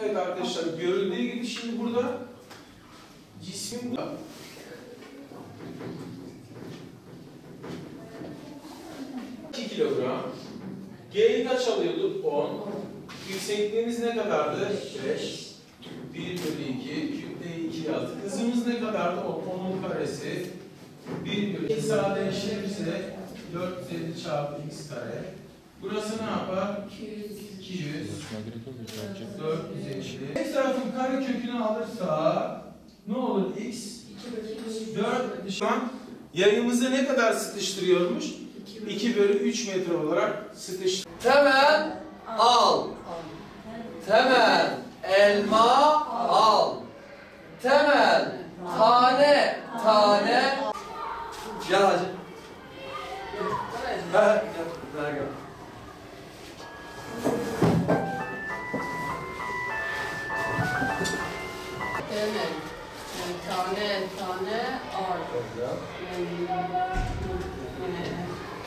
Evet arkadaşlar, görüldüğü gibi şimdi burada cismin burada. Kilogram. G'yi kaç alıyorduk? 10. Yüksekliğimiz ne kadardı? 5. 1 bölü 2. Kütle 2 yazdık. Hızımız ne kadardı? 10'un karesi. 1 bölü 2 sadeleştirirse 450 çarpı x kare. Burası ne yapar? 200. 450. X tarafın kare kökünü alırsa ne olur x? 4. Şu an yayımızı ne kadar sıkıştırıyormuş? 2 bölü 3 metre olarak sıkıştır. Temel al. Temel elma al. Temel tane tane. Gel hacı. Gel. Temel tane tane al.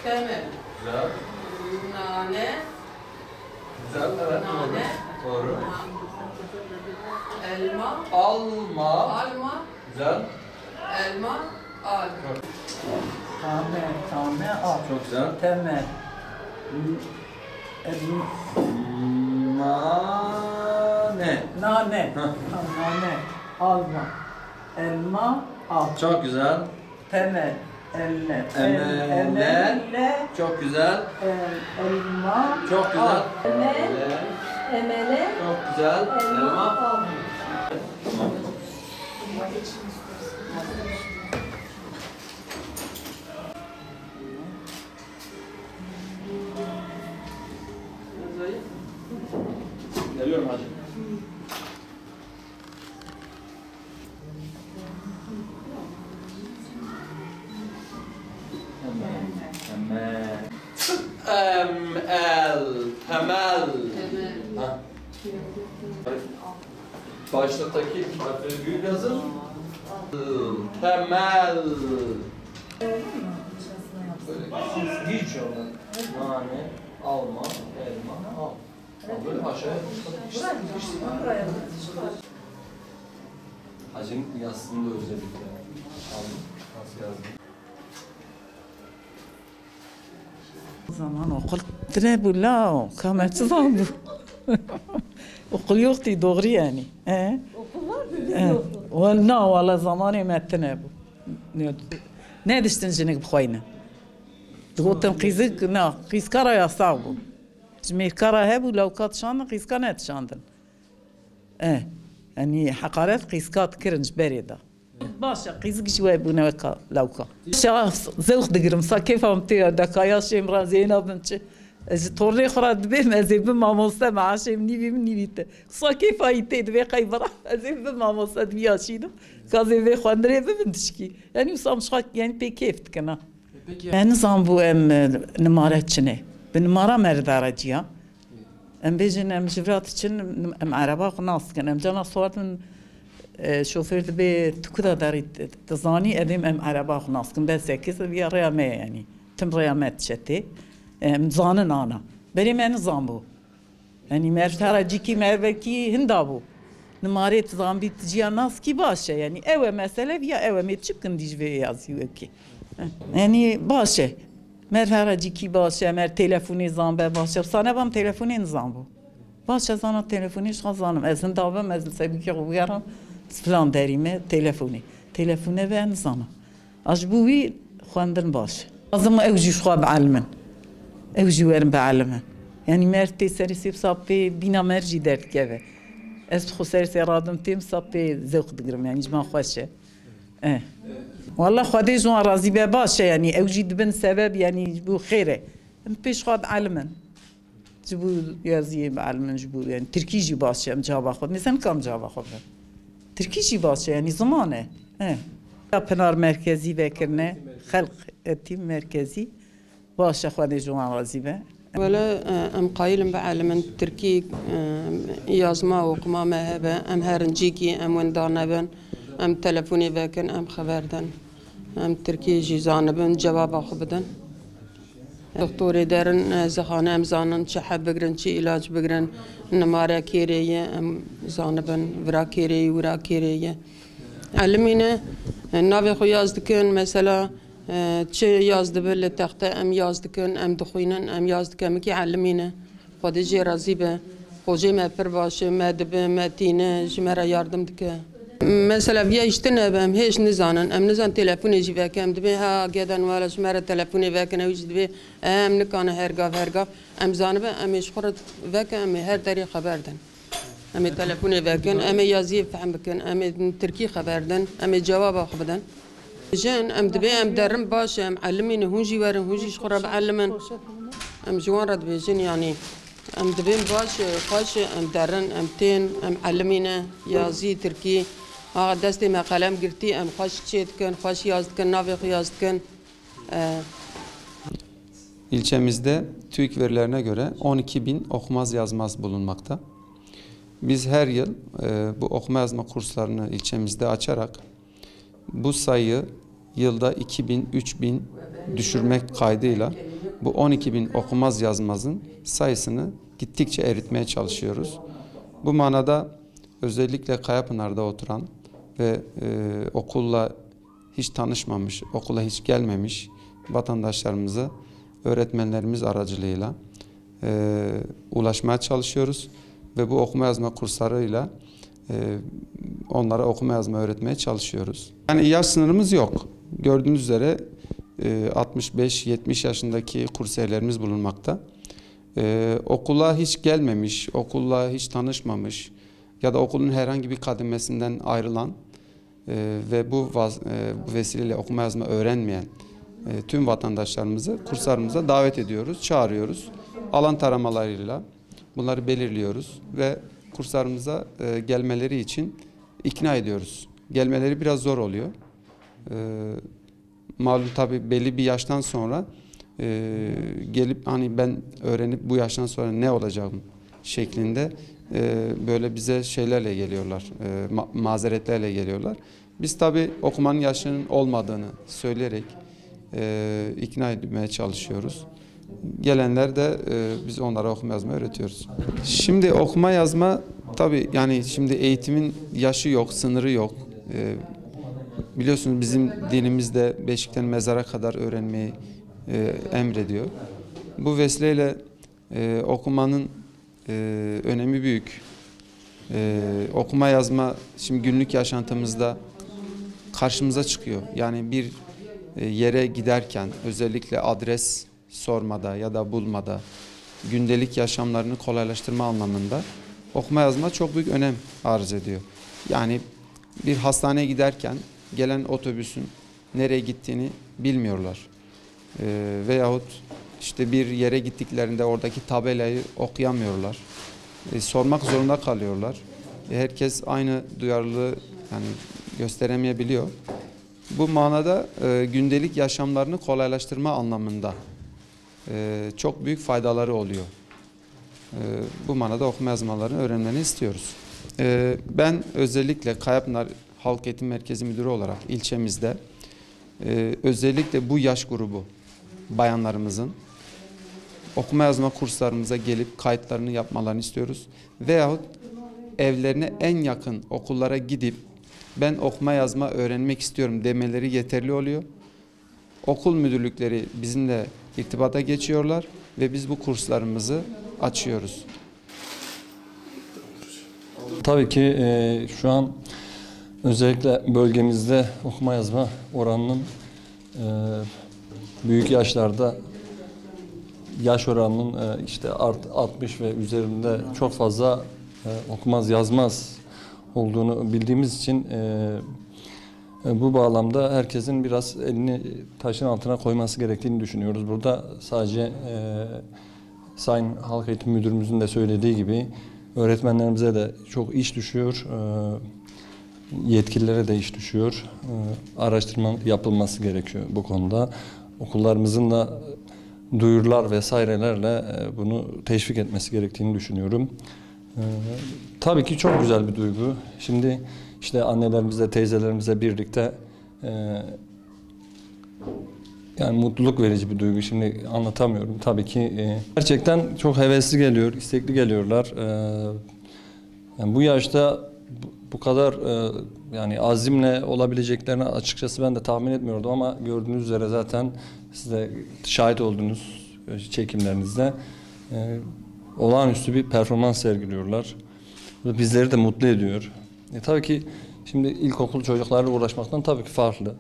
Temel. Güzel. Nane. Güzel, evet. Nane. Doğru. Elma. Alma. Alma. Güzel. Elma. Al. Tane al. Çok güzel. Temel. Nane. Nane. Hah. Nane. Alma. Elma al. Çok güzel. Temel. Elle. Emele. Çok güzel. Elma. Çok güzel. al. Emele, Çok güzel. Elma. al. Tamam. Geliyorum hacı. Temel. Ha. Baştaki harfleri büyük yazın. Temel. Hiç yoldan. Nane, alma, elma, al. Böyle aşağıya Hacım yazısını da özellikle aldım. Nasıl yazdım? O zaman okul ne la kamerçı zaman bu. Okul yoktu doğru yani. Okul vardı, biz yoktuk. Valla zamanı metne bu. Ne düştün jinik bxoyna? Dgotun qizik na qiskara yasav bu. Jmir kara hebu lawkat şandın qiska net şandın. Yani hakaret qiskat kirinç berida. Başa qizik şوي buna lawka. Şahs zevk digirim sa keyfam te dakaya şemra Zeynep binçi. Ez torri xrad be mezib mamosta maaşım nivim nivite. Sa keyfa ite ve kaybara ezib mamosta diyaşidim. Kaze ve xandre be bintişki. Yani usam şak yani pek keyft kana. Ben zam bu em nemaretçine. Ben numara merdaracıya. Em bejin em jivrat için em araba qnas kan em cana sortun şoför de be tukuda darit tzani edim em araba qnas kan be 8 bir riyame yani. Tüm riyamet çeti. Em zanın ana. Benim en zam bu. Yani mertaracı ki merveki hinda bu. Numaret zambi tciya nas ki başa yani eve mesele ya eve met çıkın dijve yazıyor ki. Yani başa. Merharacı ki başa mer telefonu zambe başa sana bam telefonu zambu. Başa sana telefonu şazanım. Ezin davam ezin sebi ki uyarım. Falan derime telefonu. Telefonu ben sana. Ajbuvi xwandin baş. Azım evci şuab almen. Evci verim be almen. Yani mer seri sip sapı bina merci dert keve. Ez خسر سرادم تیم سپی زوق دگرم یعنی جمع خوشه. والله خدای جون راضی به باشه یعنی اوجید بن سبب یعنی بو خیره. پیش خود علمن. جبو یازی علمن جبو یعنی ترکی جی باشه ام جواب خود مثلا کم جواب خود. ترکی جی باشه یعنی زمانه. پنار مرکزی وکرنه خلق تیم مرکزی باشه خدای جون راضی به. ولا ام قايل بعلم التركي يازما وقما ما هبا ام هرنجيكي ام وندانا بن ام تلفوني باكن ام خبردن ام تركي جيزان بن جواب اخو بدن دكتوري دارن زخانة ام زانن چه حب بگرن چه علاج بگرن نماره كيرية ام زانبن ورا كيري ورا كيرية علمينا ناوي خو يازدكن مثلا چه يازدبه لتخته ام يازدكن ام دخوينن ام يازدكن مكي علمينا خودي جي رازي به خوجي ما پر باشه ما دبه ما تينه جمرا ياردم دكه مثلا بیا اشتنا بهم هیچ نزانن ام نزان تلفنی جی وکم دبی ها گدن ولا شماره تلفنی وکن اوج دبی ام نکانه هرگاه ام زانبه ام شخورت وکم هر دری خبر دن ام تلفنی وکن ام یازی فهم بکن ام ترکی خبر دن ام جواب خبدن جن ام دبی ام درم باشه ام علمین هونجی ورن هونجی شخورا بعلمن ام جوان رد بیجن يعني ام دبیم باشه خاش ام درن ام تین ام علمینه یازی ترکی آقا دستی ما قلم گرتی ام خاش چید کن خاش yazd کن ناوی خو yazd kın. İlçemizde TÜİK verilerine göre 12.000 okumaz yazmaz bulunmakta. Biz her yıl bu okuma yazma kurslarını ilçemizde açarak bu sayıyı yılda 2.000-3.000 düşürmek kaydıyla bu 12.000 okumaz yazmazın sayısını gittikçe eritmeye çalışıyoruz. Bu manada özellikle Kayapınar'da oturan ve okulla hiç tanışmamış, okula hiç gelmemiş vatandaşlarımıza öğretmenlerimiz aracılığıyla ulaşmaya çalışıyoruz ve bu okuma yazma kurslarıyla onlara okuma yazma öğretmeye çalışıyoruz. Yani yaş sınırımız yok. Gördüğünüz üzere 65-70 yaşındaki kursiyerlerimiz bulunmakta. Okula hiç gelmemiş, okulla hiç tanışmamış ya da okulun herhangi bir kademesinden ayrılan ve bu vesileyle okuma yazma öğrenmeyen tüm vatandaşlarımızı kurslarımıza davet ediyoruz, çağırıyoruz. Alan taramalarıyla bunları belirliyoruz ve kurslarımıza gelmeleri için ikna ediyoruz. Gelmeleri biraz zor oluyor. Malum tabii belli bir yaştan sonra gelip hani ben öğrenip bu yaştan sonra ne olacağım şeklinde böyle bize şeylerle geliyorlar, mazeretlerle geliyorlar. Biz tabii okumanın yaşının olmadığını söyleyerek ikna etmeye çalışıyoruz. Gelenler de biz onlara okuma yazma öğretiyoruz. Şimdi okuma yazma tabii yani şimdi eğitimin yaşı yok, sınırı yok. Biliyorsunuz bizim dinimizde beşikten mezara kadar öğrenmeyi emrediyor. Bu vesileyle okumanın önemi büyük. Okuma yazma şimdi günlük yaşantımızda karşımıza çıkıyor. Yani bir yere giderken özellikle adres sormada ya da bulmada gündelik yaşamlarını kolaylaştırma anlamında okuma yazma çok büyük önem arz ediyor. Yani bir hastaneye giderken gelen otobüsün nereye gittiğini bilmiyorlar. Veyahut işte bir yere gittiklerinde oradaki tabelayı okuyamıyorlar. Sormak zorunda kalıyorlar. Herkes aynı duyarlılığı yani gösteremeyebiliyor. Bu manada gündelik yaşamlarını kolaylaştırma anlamında çok büyük faydaları oluyor. Bu manada okuma yazmalarını öğrenmeni istiyoruz. Ben özellikle Kayapınar Halk Eğitim Merkezi Müdürü olarak ilçemizde özellikle bu yaş grubu bayanlarımızın okuma yazma kurslarımıza gelip kayıtlarını yapmalarını istiyoruz. Veyahut evlerine en yakın okullara gidip ben okuma yazma öğrenmek istiyorum demeleri yeterli oluyor. Okul müdürlükleri bizimle irtibata geçiyorlar ve biz bu kurslarımızı açıyoruz. Tabii ki şu an özellikle bölgemizde okuma yazma oranının büyük yaşlarda yaş oranının işte 60 ve üzerinde çok fazla okumaz yazmaz olduğunu bildiğimiz için bu bağlamda herkesin biraz elini taşın altına koyması gerektiğini düşünüyoruz. Burada sadece Sayın Halk Eğitim Müdürümüzün de söylediği gibi öğretmenlerimize de çok iş düşüyor, yetkililere de iş düşüyor. Araştırma yapılması gerekiyor bu konuda. Okullarımızın da duyurular vesairelerle bunu teşvik etmesi gerektiğini düşünüyorum. Tabii ki çok güzel bir duygu. Şimdi işte annelerimizle, teyzelerimizle birlikte Yani mutluluk verici bir duygu. Şimdi anlatamıyorum. Tabii ki gerçekten çok hevesli geliyor, istekli geliyorlar. Yani bu yaşta bu kadar yani azimle olabileceklerini açıkçası ben de tahmin etmiyordum ama gördüğünüz üzere zaten siz de şahit oldunuz çekimlerinizde. Olağanüstü bir performans sergiliyorlar. Bu bizleri de mutlu ediyor. Tabii ki şimdi ilkokul çocuklarla uğraşmaktan tabii ki farklı.